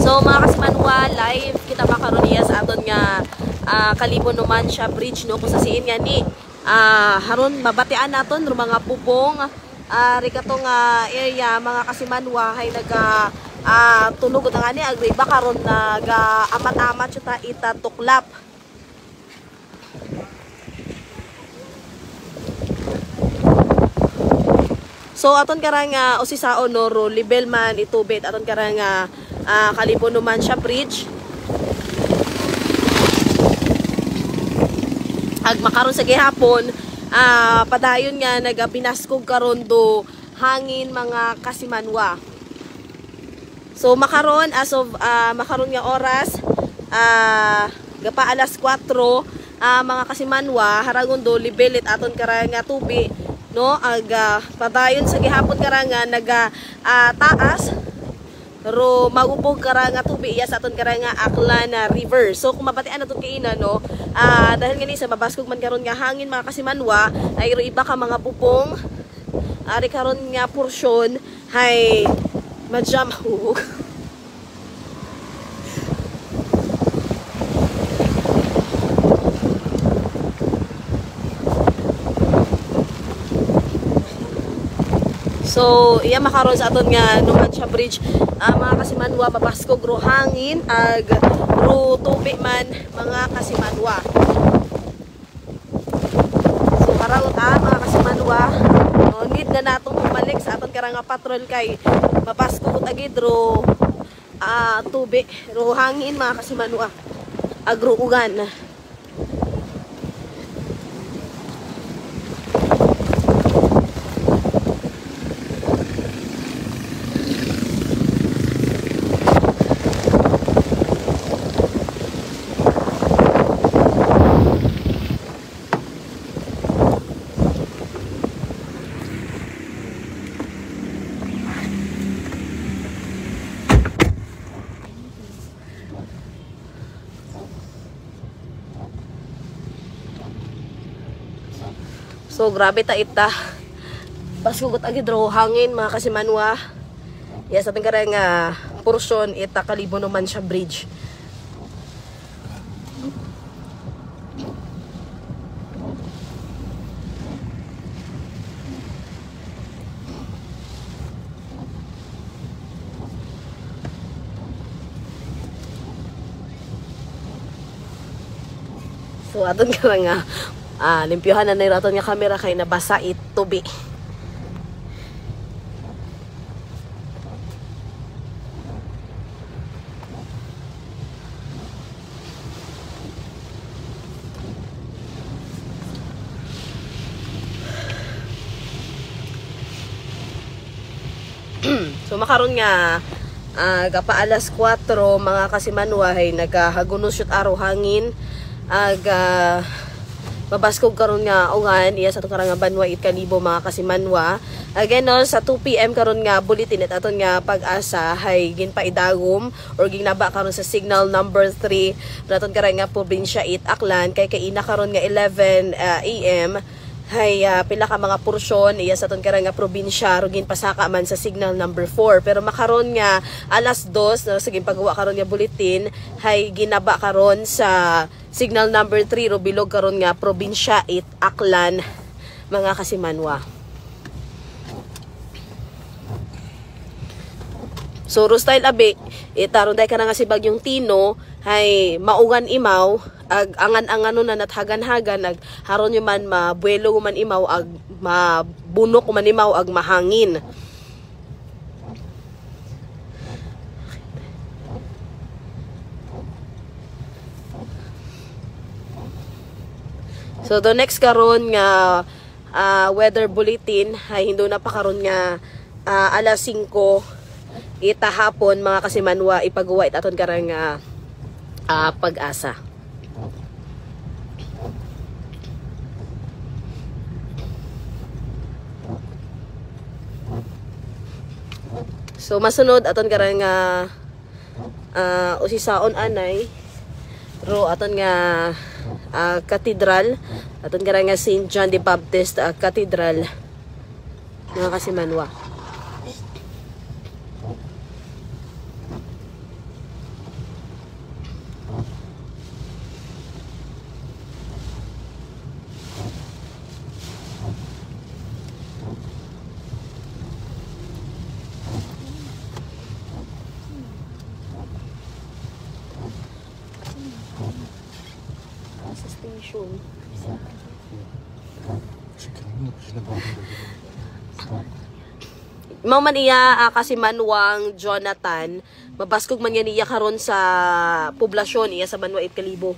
So mga kasimanwa, live kita makaroon niya sa aton nga Kalibo naman siya bridge no kung sa siin nga ni haron mabatian naton ro mga pupong rikatong area mga kasimanwa hay naga tunog nga ni agri ba karon naga amat-amat siya ta ita tuklap. So aton karang usisaon no ro level man itubit aton karang Kalibo naman siya bridge. Ag makaron sa gihapon padayon nga nagabinaskog karon do hangin mga kasimanwa. So makaron as of makaron nga oras gapa alas 4 mga kasimanwa haragon do libelit aton karang nga tubi no ag padayon sa gihapon karang naga taas ro magupog karang nga tubi iya sa aton karang nga Aklan River. So kung mabatian naton kaina no dahil ngani sa mabaskog man karon nga hangin mga kasimanwa ay ro iba ka mga pupong ari karon nga porsyon hay majam hug. So iya makaron sa aton nga Numancia Bridge mga kasimanwa mabaskog ro hangin ag ro tubi man mga kasimanwa. So karon mga kasimanwa need na natong bumalik sa aton karang patrol kay mabaskog agid ro tubi ro hangin mga kasimanwa ag ro ugan. So grabe ta ita. Baskugot agid ro hangin mga kasimanwa. Yes, ating karang porsyon ita Kalibo naman siya bridge. So aton karang limpyohan na niraton nga kamera kay nabasa itubi. So makaron nga gapa alas 4 mga kasimanwa hay nagahagunos yut araw hangin ag mabaskog karon nga ugan iya sa karang Banwa it Kalibo mga kasimanwa. Again no sa 2 PM karon nga bulletin at aton nga pag-asa hay ginpaidagom or ginaba karon sa signal number 3 naton karang nga probinsya it Aklan kay kaina karon nga 11 AM hay pila ka mga porsyon iya sa aton karang nga probinsya ro ginpasaka man sa signal number 4 pero makaron nga alas 2 no sa ginpagawa karon nga bulletin hay ginaba karon sa signal number 3 ro bilog karon nga probinsya it Aklan mga kasimanwa. So ro style abi itaron day ka na nga si Bagyong Tino hay maugan imaw ag angan-angano na nathagan-hagan ag haron yo man mabuelo man imaw ag mabunok man imaw ag mahangin. So the next karon nga weather bulletin ay hindo na pa karon nga alas 5 itahapon mga kasimanwa ipagawa itaton karang pag-asa. So masunod aton karang usisaon anay ro aton nga Cathedral aton karang St. John the Baptist Cathedral mga kasimanwa. extension. Mao man iya kasi Manuang Jonathan, mabaskog man yan iya karon sa poblasyon iya sa Banwa Kalibo.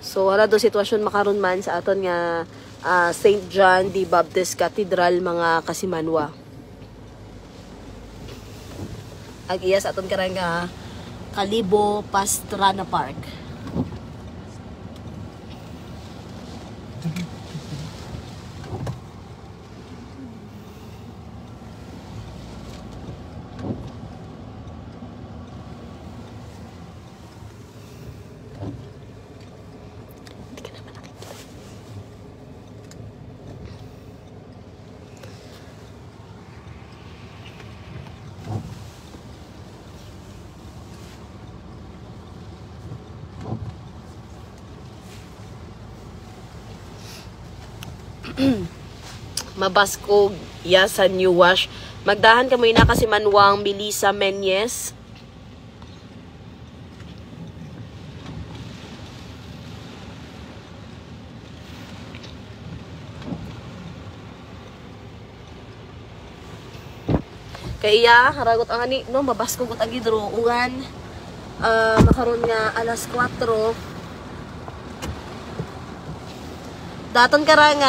So wala do sitwasyon makaron man sa aton nga St. John the Baptist Cathedral mga kasimanwa. Ag iya sa aton karang Kalibo Pastrana Park. Mabaskog ya sa New Wash. Magdahan ka mo ina kasi Manuang Melissa Menyes. Kaya haragot ang ani no mabaskog ut agi dro ungan makaron nga alas 4 daton karang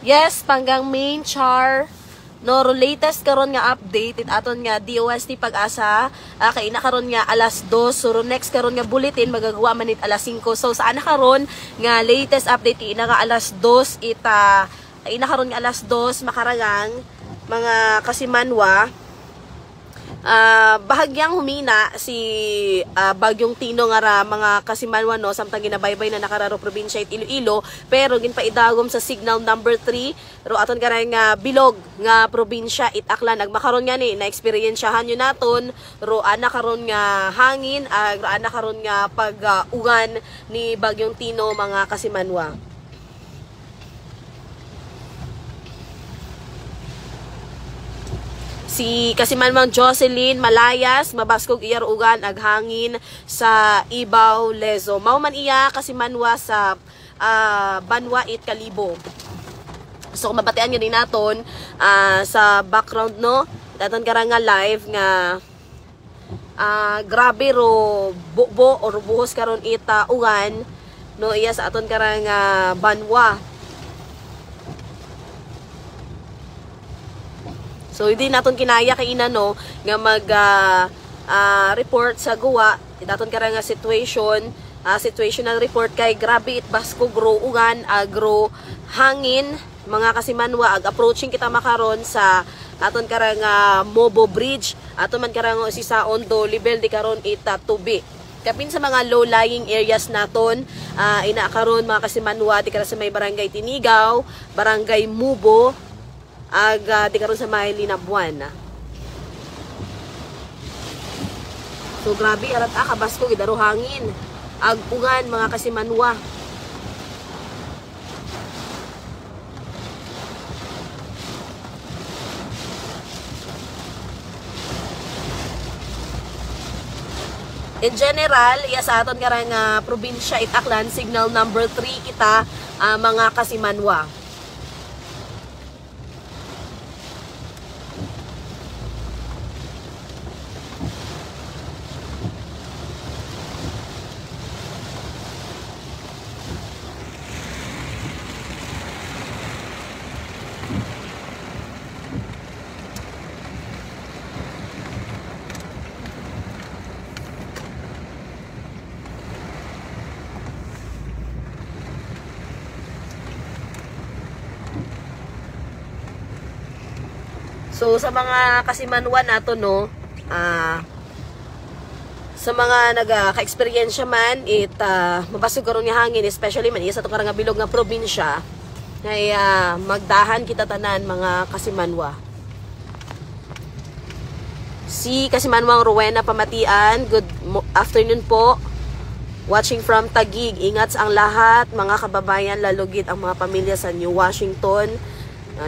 yes panggang main char no latest karon nga update it aton nga DOST Pag-asa kay ina karon nga alas 2 so next karon nga bulletin magagawa man it alas 5 so saan na karon nga latest update kay ina nga alas 2 ita ina karon nga alas 2 makarangang mga kasimanwa bahagyang humina si Bagyong Tino nga mga kasimanwa no samtang ginabaybay na nakararo probinsya it Iloilo pero ginpaidagom sa signal number 3 ro aton karay nga bilog nga probinsya it Aklan nagmakaron nga ni na experiensyahan yun naton ro ana karon nga hangin ro ana karon nga pag-ugan ni Bagyong Tino mga kasimanwa. Si Kasimanwang Jocelyn Malayas, mabaskog iyar ugan ag hangin sa Ibaw, Lezo. Mao man iya Kasimanwa sa Banwa Kalibo. So kung mabatean yun naton sa background no, daton karang nga live nga grabe ro bubo or buhos karon ita ugan no iya sa aton karang Banwa. So hindi naton kinaya kay ina no nga mag report sa guwa daton kara nga situational report kay grabe it baskog ro ugan agro hangin mga kasimanwa ag approaching kita makaron sa aton kara nga Mobo Bridge aton man kara nga sa Ondo level di karon ita tubi kapin sa mga low-lying areas naton ina karon mga kasimanwa di kara sa may barangay Tinigaw, barangay Mubo ag di karon sa may Linabuan. So grabe arat kabasko gidaro hangin ag ugan mga kasimanwa. In general, iya sa aton karang probinsya it Aklan signal number 3 kita mga kasimanwa. So sa mga kasimanwa nato no, sa mga nagaka-experience man it mabasog karon nga hangin especially man isa to karang nga bilog nga probinsya ay magdahan kita tanan mga kasimanwa. Si Kasimanwang Rowena Pamatian, good afternoon po. Watching from Taguig, ingat sa ang lahat, mga kababayan, lalugid ang mga pamilya sa New Washington.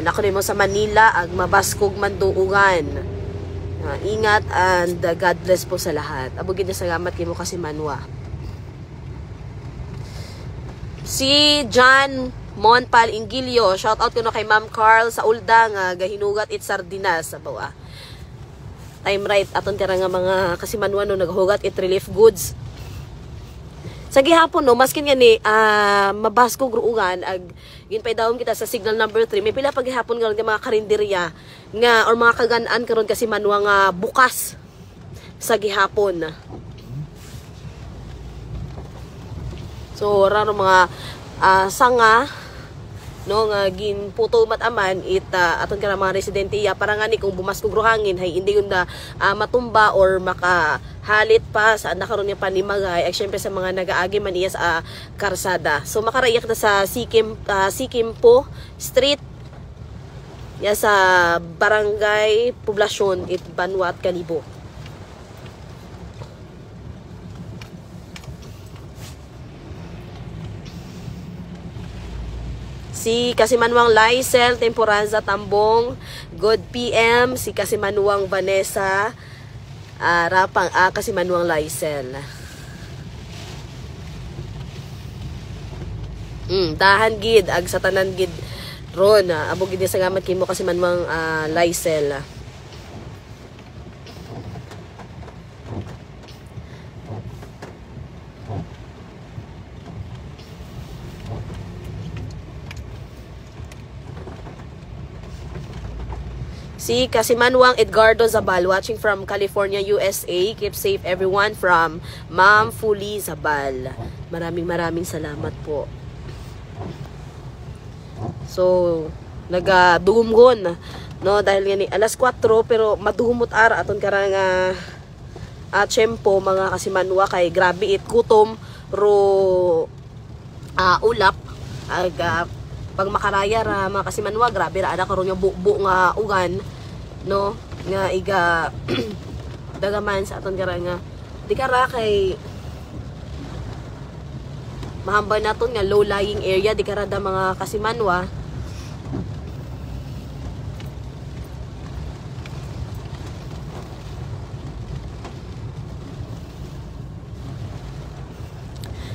Nakunin mo sa Manila, ag mabaskog manduungan. Ingat and God bless po sa lahat. Abugid na salamat kimo kasi Manwa. Si John Monpal Ingilio, shout out ko no kay Ma'am Carl sa Ulda nga gahinugat it sardinas sa bawa. Time right aton kara nga mga kasi Manwa no naghugat it relief goods. Sa gihapon no, maskin nga ni mabaskog ruungan ag ginpaydawon kita sa signal number 3. May pila pa gihapon nga mga karinderya nga or mga kagan-an karon kasi Manwa nga bukas sa gihapon. So raro mga sanga no nga ginputo mataman it aton ka mga residente ya para nga ni kung bumaskog ruhangin hay hindi yun na matumba or makahalit pa sa nakaroon niya panimagay ay syempre sa mga nagaagi man iya sa karsada. So makarayak na sa Sikimpo Street ya sa Barangay Poblasyon it Banwat Kalibo. Si Kasimanwang Lysel Temporanza Tambong, good PM. Si Kasimanwang Vanessa Rapang Kasimanwang Lysel. Dahan gid ag sa tanan gid ron abo gid sa gamat kimo Kasimanwang Lysel. Si Kasimanwang Edgardo Zabal watching from California, USA. Keep safe everyone from Ma'am Fuli Zabal. Maraming salamat po. So, nagadumgon no dahil nga ni alas 4 pero madumot ara aton karang tiyempo mga Kasimanwa kay grabe it kutom ro ulap ag pag makaraya ra mga Kasimanwa grabe ra ada karon nga bubo nga ugan no nga iga dagaman sa aton kara nga di kara kay mahambay naton nga low lying area di kara da mga Kasimanwa.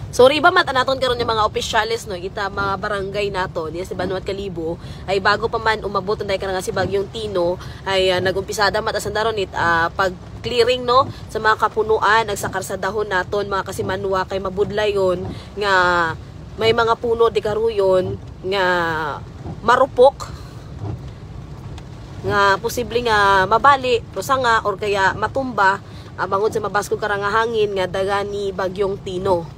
Sorry ba mata naton karon yung mga opisyalis no kita mga barangay nato diya sa Banwat Kalibo ay bago pa man umabot nday ka nga si Bagyong Tino ay nagumpisada mata sa daron it pag clearing no sa mga kapunuan ag sa karsadahon naton mga Kasimanwa kay mabudlayon nga may mga puno di karuyon nga marupok nga posible nga mabali prosanga or kaya matumba bangod sa mabaskog karang hangin nga daga ni Bagyong Tino.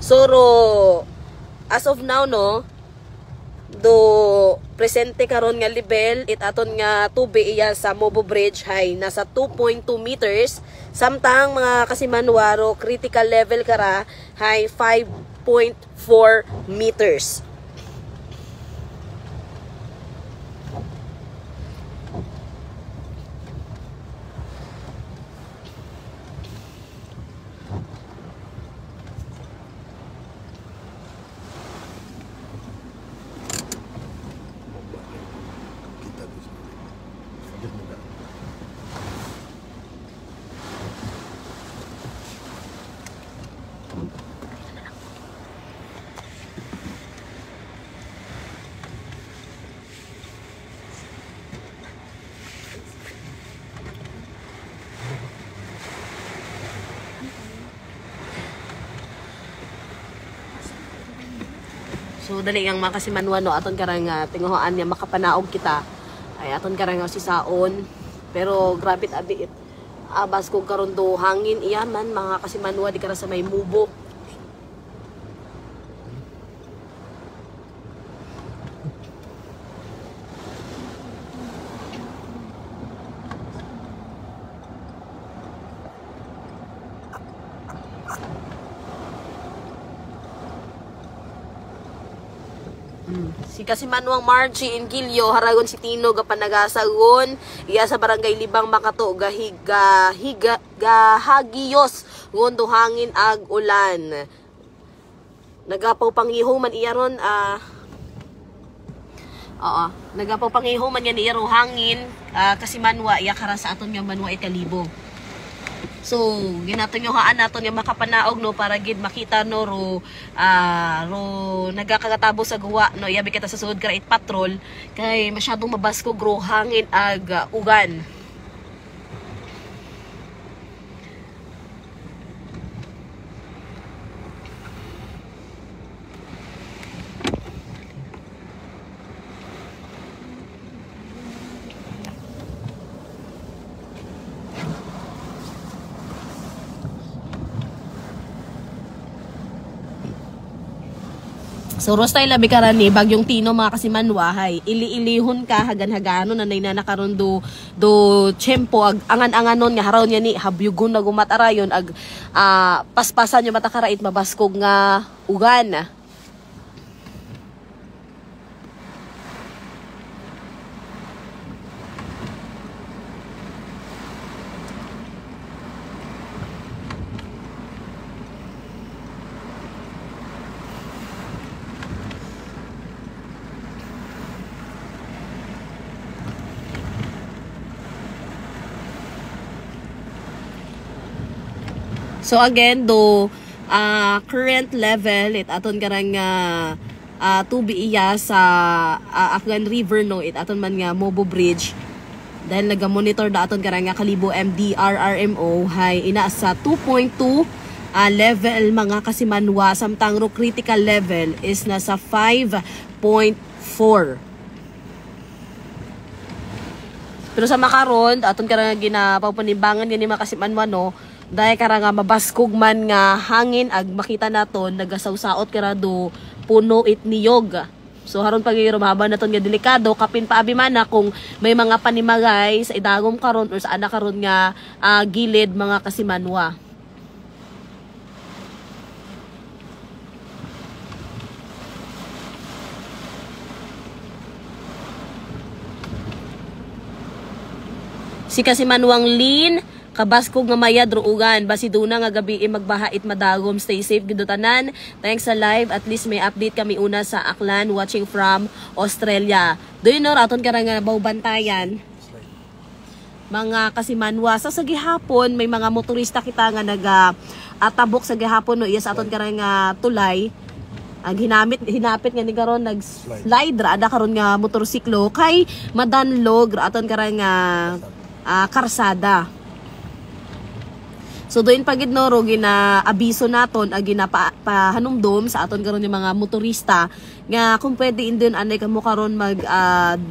So, as of now, no, do presente karon nga level, it aton nga tubi iya sa Mobo Bridge hay nasa 2.2 meters. Samtang mga Kasimanwaro, critical level kara hay 5.4 meters. So dali ang mga Kasimanwa no aton karang tinguhaan niya makapanaog kita ay aton karang sisaon pero grabe abi it abas kog karon do hangin iyaman mga Kasimanwa di kara sa may mubo. Si Kasimanwang Margie Ingilio haragon si Tino gapanagasagon iya sa barangay Libang Makato gahagiyos ngondo hangin ag ulan. Nagapaw pangiho man iya ron nagapaw pangiho man yan iya ro hangin Kasimanwa iya kara sa aton nga manwa italibo. So, ginato nyo haan nato nga makapanaog no para gid makita no ro nagakatabo sa guwa no iyabi kita sa sud kara it patrol kay masyadong mabaskog ro hangin ag ugan. So, rostay labi karani, bagyong Tino mga Kasimanwa, hay, ili-ilihon ka, hagan-hagano, nanay na nakaroon do tiyempo, angan-anganon nga haraw niya ni, habyugon na gumatarayon, paspasan yung matakarait, mabaskog nga ugan. So again, current level it aton karang tubi iya sa Aklan River no it aton man nga Mobo Bridge dahil naga-monitor da aton karang Kalibo MDRRMO hay ina sa 2.2 level mga Kasimanwa samtang ro critical level is nasa 5.4. Pero sa makaron aton karang ginapapanibangan ni mga Kasimanwa no dahil kara nga mabaskog man nga hangin ag makita naton nagasawsaot kara do puno it niyog. So haron pagiro mahaba naton nga delikado kapin paabi man na kung may mga panimagay sa idagom karon or sa ana karon nga gilid mga Kasimanwa. Si Kasimanwang Lin kabaskog nga mayad ruugan basi duna nga gabi magbahait madagom. Stay safe gid tanan. Thanks sa live, at least may update kami una sa Aklan watching from Australia. Do you know aton karang nga bawbantayan mga Kasimanwa sa gihapon may mga motorista kita nga tabok sa gihapon no iya sa aton karang tulay ang hinapit nga ni karon nag-slide ra ada karon nga motorsiklo kay madanlog ra aton karang karsada. So doon pagid no ro gina-abiso naton ag ginapahanumdom sa aton karon yung mga motorista nga kung pwede indin anay kamo karon mag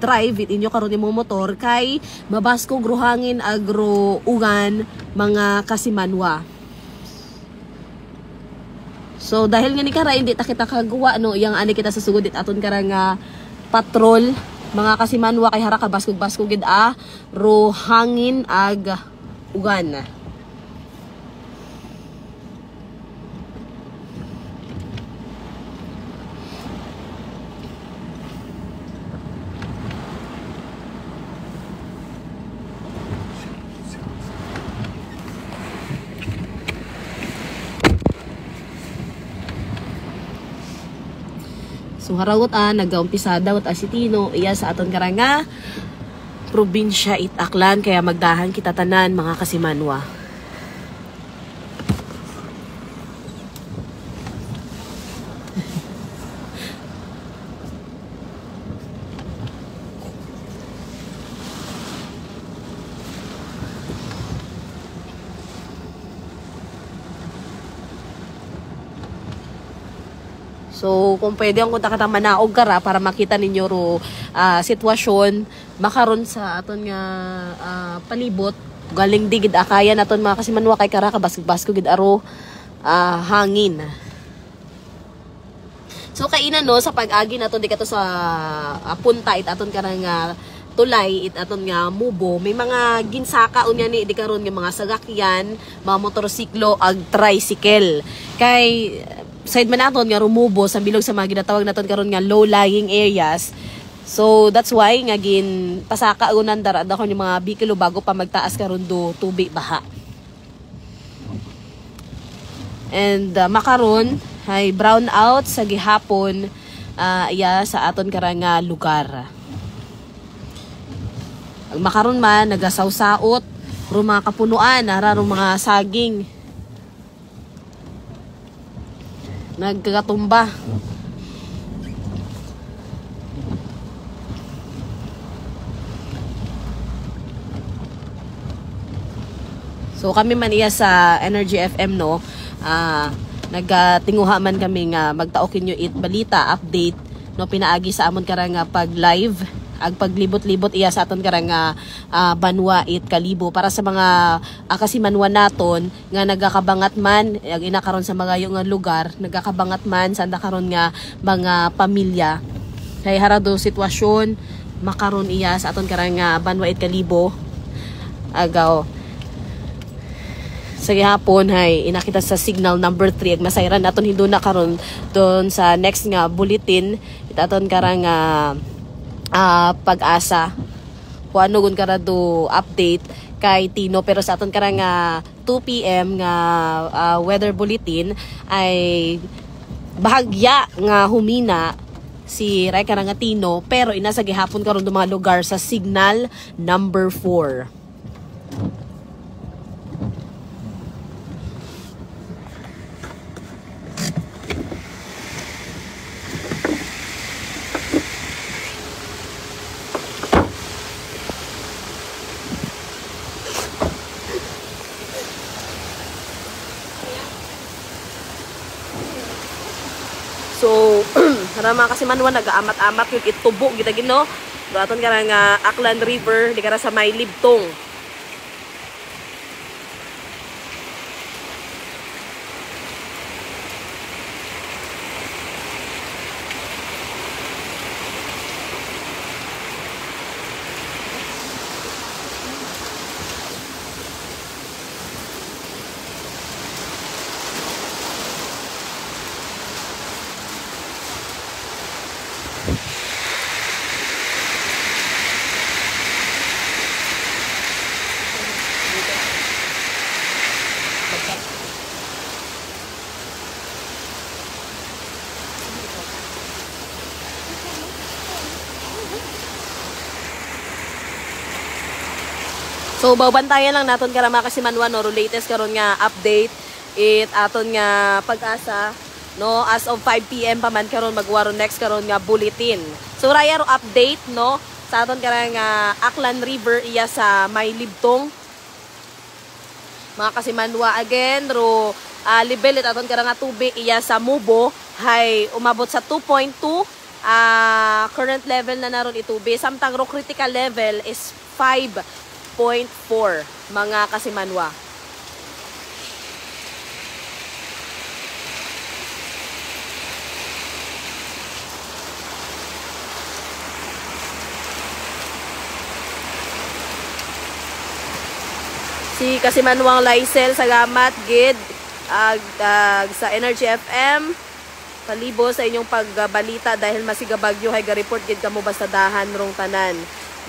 drive inyo karon yung motor kay mabaskog ro hangin agro ugan mga Kasimanwa. So dahil nga ni kara hindi ta kita kagawa no yang ani kita sa sugod it aton karang patrol mga Kasimanwa kay hara ka baskog-baskog gid ro hangin ag ugan. So harawot nagaumpisa daw si Tino iya sa aton karanga probinsya it Aklan kaya magdahan kita tanan mga Kasimanwa. So, kung pwede ang kunta katang manaog kara para makita ninyo ro sitwasyon makaron sa aton nga palibot galing digid akayan aton mga Kasimanwa kay kara ka baskog gid aro hangin. So kainan no sa pag-agi naton di kato sa punta it aton karang tulay it aton nga mubo may mga ginsaka unya ni di karon nga mga sagakyan, mga motorsiklo ag tricycle. Kay side man naton nga rumubo sa bilog sa mga ginatawag naton karon nga low-lying areas. So that's why nga gin pasaka unan dara ko yung mga bikilo bago pa magtaas karon do tubig baha. And makaron hay brown out sa gihapon iya sa aton karang lugar. Ang makaron man nagasawsaot ro mga kapunuan nararo mga saging nagkagatumba. So kami man iya sa Energy FM no, nagtinguha man kami nga magtaokin nyo it balita update no pinaagi sa amon karang pag live ag paglibot-libot iya sa aton karang banwa it kalibo para sa mga kasimanwa naton nga nagakabangat man ag ina karon sa mga yung lugar nagakabangat man sanda karon nga mga pamilya kay harado sitwasyon makaron iya sa aton karang banwa it kalibo agaw sa gihapon hay inakita sa signal number 3 ag masayran naton hinduna karon don sa next nga bulletin itaton karang pag-asa kung ano gun karado update kay Tino pero sa aton karang 2 PM nga weather bulletin ay bahagya nga humina si Ray karang Tino pero ina sa gihapon karon do mga lugar sa signal number 4. So, harama kasi manwa nag-aamat-amat yung itubo kita gino. Daton ka nga Aklan River, di ka sa may Libtong. So babantayan lang naton karama kasi manwa no latest karon nga update it aton nga pag-asa no as of 5 PM pa man karon magwaro next karon nga bulletin. So raya ro update no sa aton karang Aklan River iya sa may Libtong. Mga kasi manwa again ro level it aton karang tubig iya sa Mubo hay umabot sa 2.2 current level na naron itubig samtang ro critical level is 5.4 mga kasimanwa. Si kasimanwang Lysel salamat gid sa Energy FM palibo sa inyong pagbalita dahil masigabagyo hay ga-report gid kamo basta dahan rong tanan.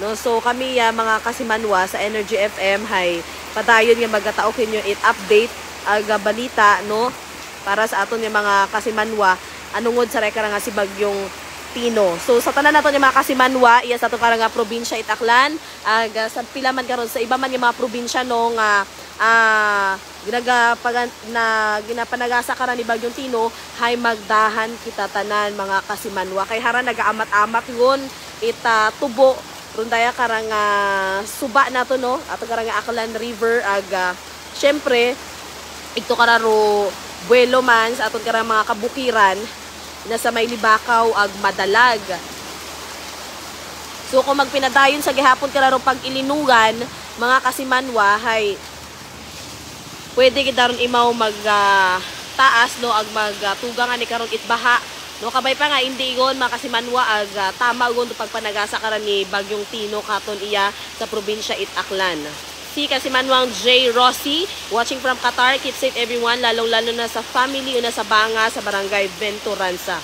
No, so kami mga kasimanwa sa Energy FM hay padayon nga magataok inyo it update aga balita no para sa aton nga mga kasimanwa anungod sa rekara nga si bagyong Tino. So sa tanan naton nga mga kasimanwa iya sa ato karang probinsya it Aklan aga sa pila man karon sa iba man nga mga probinsya no nga ginapanagasa karan ni bagyong Tino hay magdahan kita tanan mga kasimanwa kay hara nagaamat-amat ngon ita tubo rundaya karang suba nato no ato karang Aklan River aga syempre ito kararo buwelo man sa aton karang mga kabukiran nasa may Libakaw ag Madalag. So kung magpinadayon sa gihapon kararo pag ilinugan mga kasimanwa hay pwede gid daron imaw mag taas no ag magtugangan ni karon itbaha. No kabay pa nga hindi igon makasimanwa ag tama ugon pagpanagasa karan ni bagyong Tino katon iya sa probinsya it Aklan. si Kasimanwang J. Rossi, watching from Qatar. Keep safe everyone, lalong-lalo na sa family una sa Banga, sa Barangay Venturanza.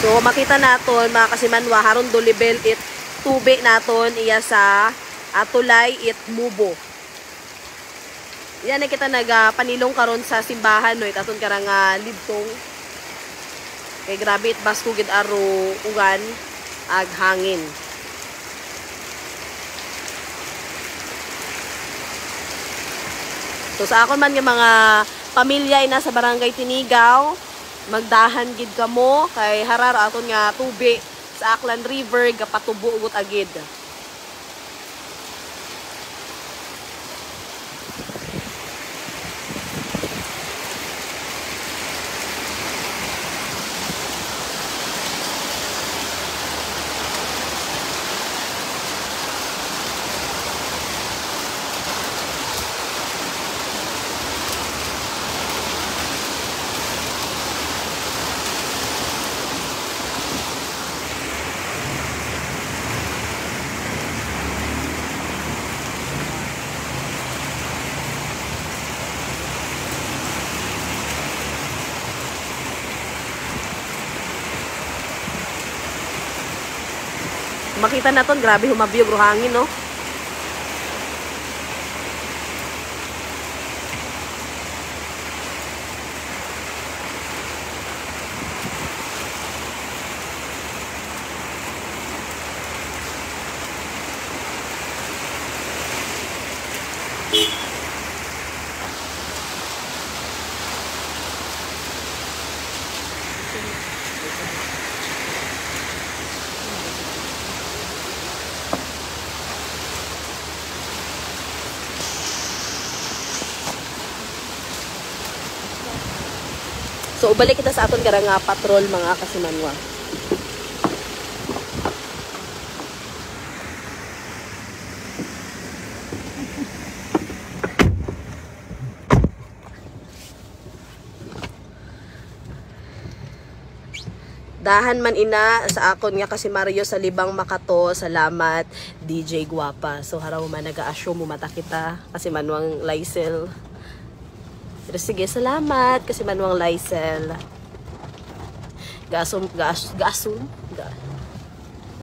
So makita naton mga Kasimanwa, haron do level it tubig naton iya sa Tulay it Mubo. Yan ay kita nagpanilong karon sa simbahan no, itaton karang libtong. Kay grabe it basko gid aro ugan ag hangin. So sa akon man nga mga pamilya ina sa Barangay Tinigaw, magdahan gid kamo kay harar aton nga tubig sa Aklan River gapatubo ugot agid. Makita naton grabe humabiyog ro hangin no. So ubalik kita sa aton karang patrol mga Kasimanwa. Dahan man ina sa akon nga Kasimaryo sa Libang Makato. Salamat DJ Guapa. So haraw man naga-asyo mo mata kita Kasimanwang Lysel. Pero sige, salamat Kasimanwang Lysel. Gasum.